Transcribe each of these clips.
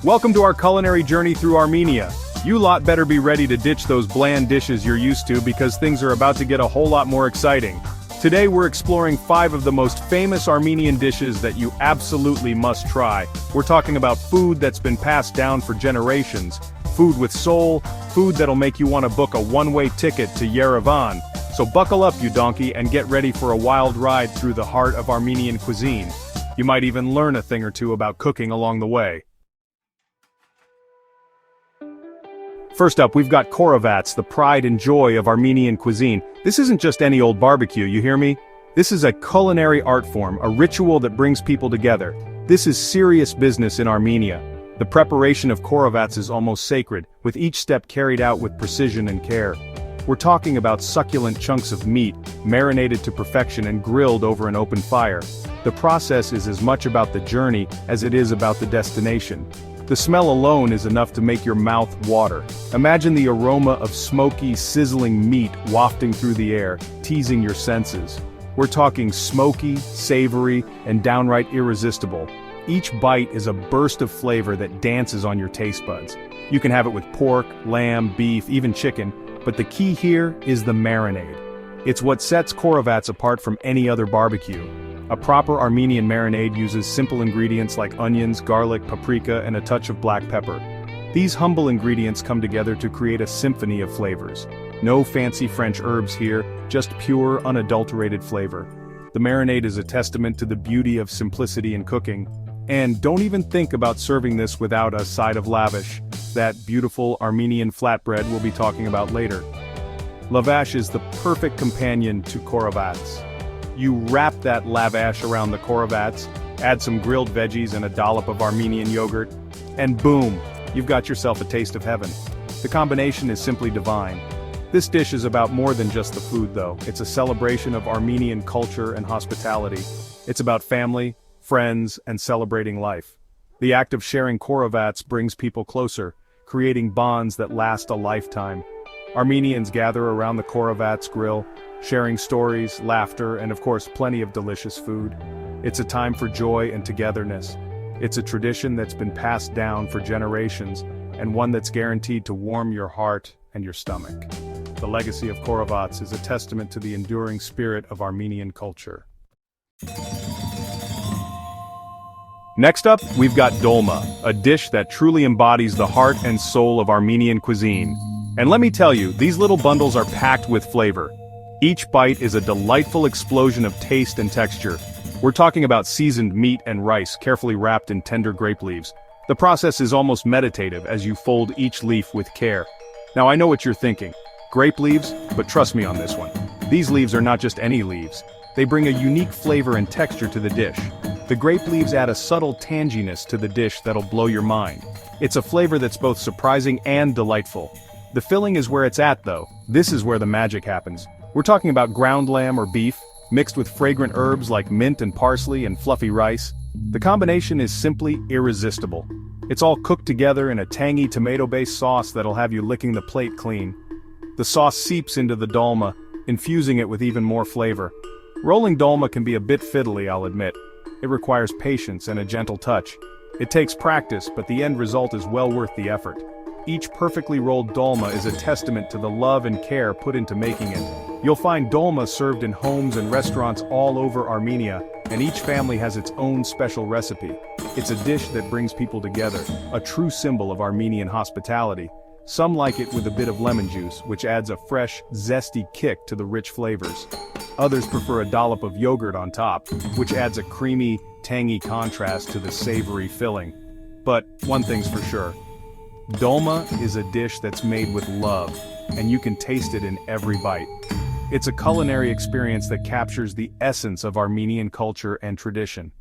Welcome to our culinary journey through Armenia. You lot better be ready to ditch those bland dishes you're used to because things are about to get a whole lot more exciting. Today we're exploring 5 of the most famous Armenian dishes that you absolutely must try. We're talking about food that's been passed down for generations, food with soul, food that'll make you want to book a one-way ticket to Yerevan. So buckle up, you donkey, and get ready for a wild ride through the heart of Armenian cuisine. You might even learn a thing or two about cooking along the way. First up, we've got Khorovats, the pride and joy of Armenian cuisine. This isn't just any old barbecue, you hear me? This is a culinary art form, a ritual that brings people together. This is serious business in Armenia. The preparation of Khorovats is almost sacred, with each step carried out with precision and care. We're talking about succulent chunks of meat, marinated to perfection and grilled over an open fire. The process is as much about the journey as it is about the destination. The smell alone is enough to make your mouth water. Imagine the aroma of smoky, sizzling meat wafting through the air, teasing your senses. We're talking smoky, savory, and downright irresistible. Each bite is a burst of flavor that dances on your taste buds. You can have it with pork, lamb, beef, even chicken, but the key here is the marinade. It's what sets Khorovats apart from any other barbecue. A proper Armenian marinade uses simple ingredients like onions, garlic, paprika, and a touch of black pepper. These humble ingredients come together to create a symphony of flavors. No fancy French herbs here, just pure, unadulterated flavor. The marinade is a testament to the beauty of simplicity in cooking. And don't even think about serving this without a side of lavash, that beautiful Armenian flatbread we'll be talking about later. Lavash is the perfect companion to Khorovats. You wrap that lavash around the Khorovats, add some grilled veggies and a dollop of Armenian yogurt, and boom, you've got yourself a taste of heaven. The combination is simply divine. This dish is about more than just the food though. It's a celebration of Armenian culture and hospitality. It's about family, friends, and celebrating life. The act of sharing Khorovats brings people closer, creating bonds that last a lifetime. Armenians gather around the Khorovats grill, sharing stories, laughter, and of course plenty of delicious food. It's a time for joy and togetherness. It's a tradition that's been passed down for generations, and one that's guaranteed to warm your heart and your stomach. The legacy of Khorovats is a testament to the enduring spirit of Armenian culture. Next up, we've got dolma, a dish that truly embodies the heart and soul of Armenian cuisine. And let me tell you, these little bundles are packed with flavor. Each bite is a delightful explosion of taste and texture. We're talking about seasoned meat and rice carefully wrapped in tender grape leaves. The process is almost meditative as you fold each leaf with care. Now I know what you're thinking. Grape leaves? But trust me on this one. These leaves are not just any leaves. They bring a unique flavor and texture to the dish. The grape leaves add a subtle tanginess to the dish that'll blow your mind. It's a flavor that's both surprising and delightful. The filling is where it's at though. This is where the magic happens. We're talking about ground lamb or beef, mixed with fragrant herbs like mint and parsley and fluffy rice. The combination is simply irresistible. It's all cooked together in a tangy tomato-based sauce that'll have you licking the plate clean. The sauce seeps into the dolma, infusing it with even more flavor. Rolling dolma can be a bit fiddly, I'll admit. It requires patience and a gentle touch. It takes practice, but the end result is well worth the effort. Each perfectly rolled dolma is a testament to the love and care put into making it. You'll find dolma served in homes and restaurants all over Armenia, and each family has its own special recipe. It's a dish that brings people together, a true symbol of Armenian hospitality. Some like it with a bit of lemon juice, which adds a fresh, zesty kick to the rich flavors. Others prefer a dollop of yogurt on top, which adds a creamy, tangy contrast to the savory filling. But one thing's for sure. Dolma is a dish that's made with love, and you can taste it in every bite. It's a culinary experience that captures the essence of Armenian culture and tradition.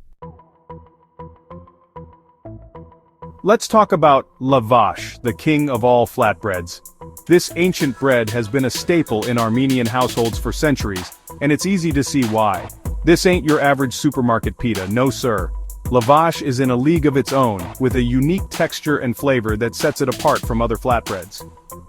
Let's talk about lavash, the king of all flatbreads. This ancient bread has been a staple in Armenian households for centuries, and it's easy to see why. This ain't your average supermarket pita, no sir. Lavash is in a league of its own, with a unique texture and flavor that sets it apart from other flatbreads.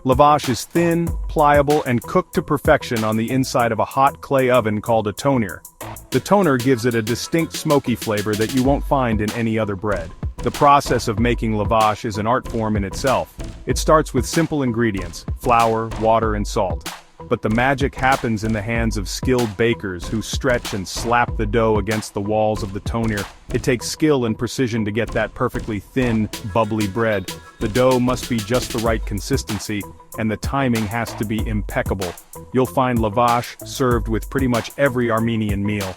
Lavash is thin, pliable, and cooked to perfection on the inside of a hot clay oven called a toner. The toner gives it a distinct smoky flavor that you won't find in any other bread. The process of making lavash is an art form in itself. It starts with simple ingredients, flour, water and salt. But the magic happens in the hands of skilled bakers who stretch and slap the dough against the walls of the toner. It takes skill and precision to get that perfectly thin, bubbly bread. The dough must be just the right consistency, and the timing has to be impeccable. You'll find lavash served with pretty much every Armenian meal.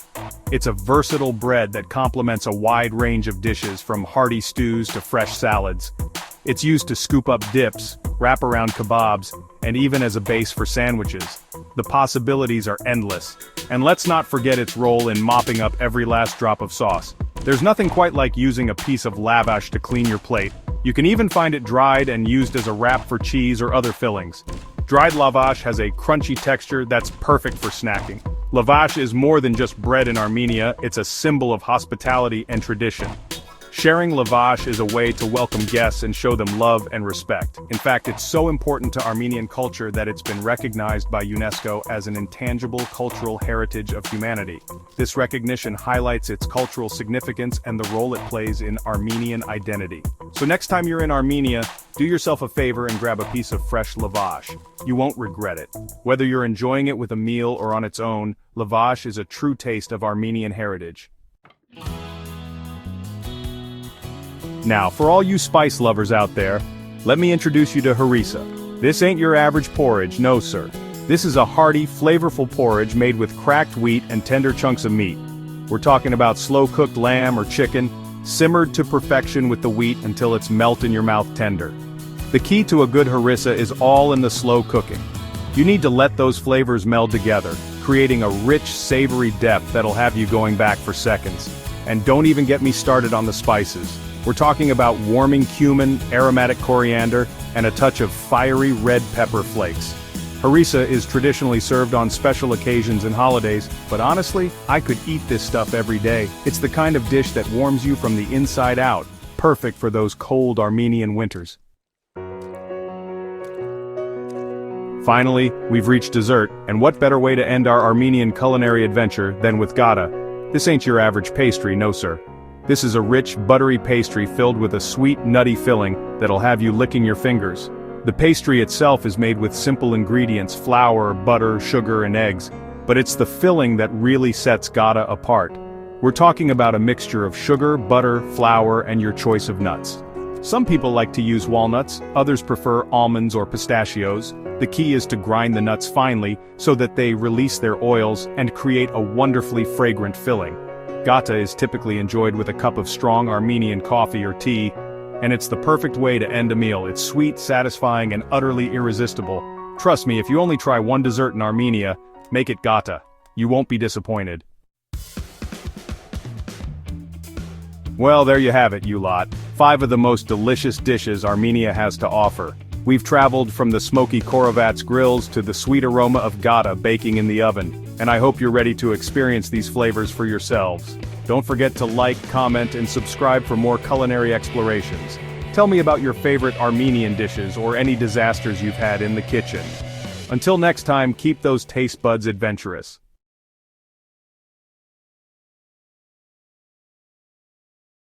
It's a versatile bread that complements a wide range of dishes from hearty stews to fresh salads. It's used to scoop up dips, wrap around kebabs, and even as a base for sandwiches. The possibilities are endless. And let's not forget its role in mopping up every last drop of sauce. There's nothing quite like using a piece of lavash to clean your plate. You can even find it dried and used as a wrap for cheese or other fillings. Dried lavash has a crunchy texture that's perfect for snacking. Lavash is more than just bread in Armenia, it's a symbol of hospitality and tradition. Sharing lavash is a way to welcome guests and show them love and respect. In fact, it's so important to Armenian culture that it's been recognized by UNESCO as an intangible cultural heritage of humanity. This recognition highlights its cultural significance and the role it plays in Armenian identity. So next time you're in Armenia, do yourself a favor and grab a piece of fresh lavash. You won't regret it. Whether you're enjoying it with a meal or on its own, lavash is a true taste of Armenian heritage. Now, for all you spice lovers out there, let me introduce you to harissa. This ain't your average porridge, no sir. This is a hearty, flavorful porridge made with cracked wheat and tender chunks of meat. We're talking about slow-cooked lamb or chicken, simmered to perfection with the wheat until it's melt-in-your-mouth tender. The key to a good harissa is all in the slow cooking. You need to let those flavors meld together, creating a rich, savory depth that'll have you going back for seconds. And don't even get me started on the spices. We're talking about warming cumin, aromatic coriander, and a touch of fiery red pepper flakes. Harissa is traditionally served on special occasions and holidays, but honestly, I could eat this stuff every day. It's the kind of dish that warms you from the inside out, perfect for those cold Armenian winters. Finally, we've reached dessert, and what better way to end our Armenian culinary adventure than with gata? This ain't your average pastry, no sir. This is a rich, buttery pastry filled with a sweet, nutty filling that'll have you licking your fingers. The pastry itself is made with simple ingredients, flour, butter, sugar, and eggs, but it's the filling that really sets gata apart. We're talking about a mixture of sugar, butter, flour, and your choice of nuts. Some people like to use walnuts, others prefer almonds or pistachios. The key is to grind the nuts finely so that they release their oils and create a wonderfully fragrant filling. Gata is typically enjoyed with a cup of strong Armenian coffee or tea, and it's the perfect way to end a meal. It's sweet, satisfying, and utterly irresistible. Trust me, if you only try one dessert in Armenia, make it gata. You won't be disappointed. Well, there you have it, you lot. 5 of the most delicious dishes Armenia has to offer. We've traveled from the smoky Khorovats grills to the sweet aroma of gata baking in the oven, and I hope you're ready to experience these flavors for yourselves. Don't forget to like, comment, and subscribe for more culinary explorations. Tell me about your favorite Armenian dishes or any disasters you've had in the kitchen. Until next time, keep those taste buds adventurous.